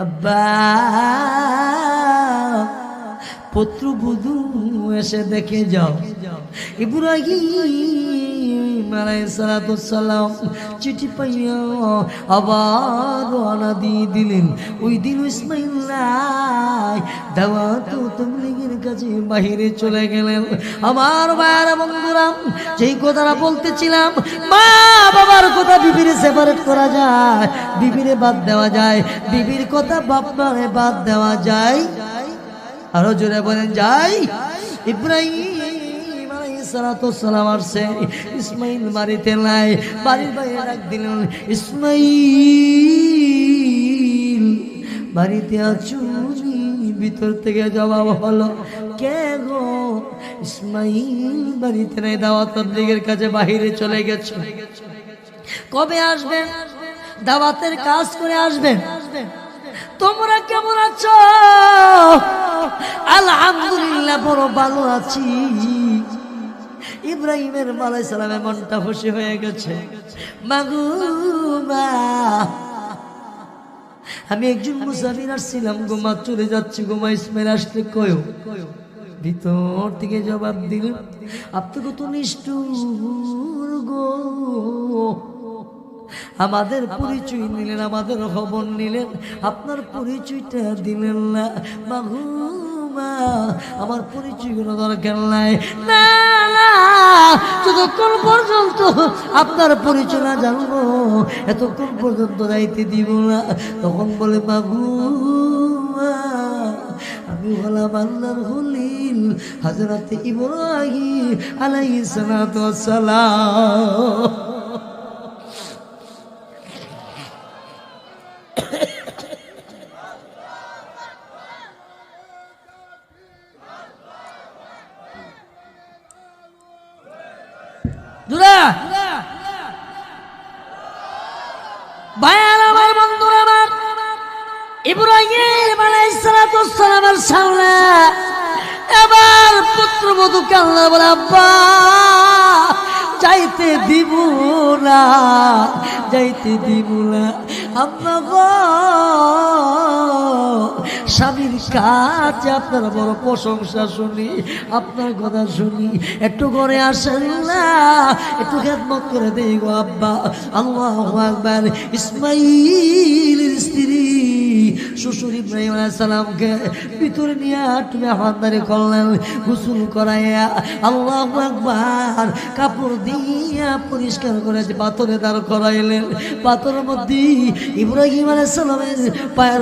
আব্বা পুত্রবধূ এসে দেখে যাও ইব্রাহিম আলাইহিস সালাম চিঠি পাইয়া আবার রওনা দিয়ে দিলেন। ওই দিন ইসমাইল নাই, দাওয়াত তাবলীগের কাছে বাইরে চলে গেলেন। আমার ভাইয়ের বন্ধুরা, যেই কথাটা বলতেছিলাম, মা বাবার কথা বিবিরে সেপারেট করা যায়, বিবিরে বাদ দেওয়া যায়, বিবির কথা বাপ মারে বাদ দেওয়া যায়, আরো জোরে বলেন যাই। ইব্রাহিম আলাইহিস সালাম আসছে, ইসমাইল বাড়িতে নাই, বাড়ির বাইরে ডাক দিলেন, ইসমাইল বাড়িতে আছো? ভিতর থেকে জবাব হলো, কে গো? ইসমাইল বাড়িতে নাই, দাওয়াত তাবলীগের কাছে বাহিরে চলে গেছে। কবে আসবেন? দাওয়াতের কাজ করে আসবেন। তোমরা কেমন আছো? আলহামদুলিল্লাহ বড় ভালো আছি। ইব্রাহিমের আলাইহিস সালামের মনটা খুশি হয়ে গেছে। মাগো মা, আমি একজন মুসাফির আসছিলাম, গোমা চলে যাচ্ছি, গোমা ইসমাইল আসলে কয়ো। ভিতর থেকে জবাব দিল, আপনি কত নিষ্ঠুর গো, আমাদের পরিচয় নিলেন, আমাদের খবর নিলেন, আপনার পরিচয়টা দিলেন না। মা আমার পরিচয় কোনো দরকার নাই, না না, যতক্ষণ পর্যন্ত আপনার পরিচয় না জানবো এতক্ষণ পর্যন্ত যাইতে দিব না। তখন বলে, বাবু আমি হলাম আল্লাহর খলিল হযরত ইব্রাহিম আলাইহিস সালাম। ইব্রাহিম আলাইহিস সালামের সামনে এবার পুত্রবধূকে আল্লাহ বলে, আব্বা যাইতে দিব না, যাইতে দিব না। আব্বা গো, স্বামীর কাছে আপনার বড় প্রশংসা শুনি, আপনার কথা শুনি, একটু ঘরে আসেন না, একটু খেদমত করে দেই গো আব্বা। আল্লাহু আকবার। ইসমাইলের স্ত্রী শ্বশুর ইব্রাহিম আলাইহিস সালামকে ভিতরে নিয়ে তুমি হাতদারি করলেন, গোসল করাইয়া আল্লাহু আকবার কাপড় দিয়া পরিষ্কার করে পাথরে দাঁড় করাইলেন। পাথরের মধ্যে ইব্রাহিম আলাইহিস সালামের পায়ের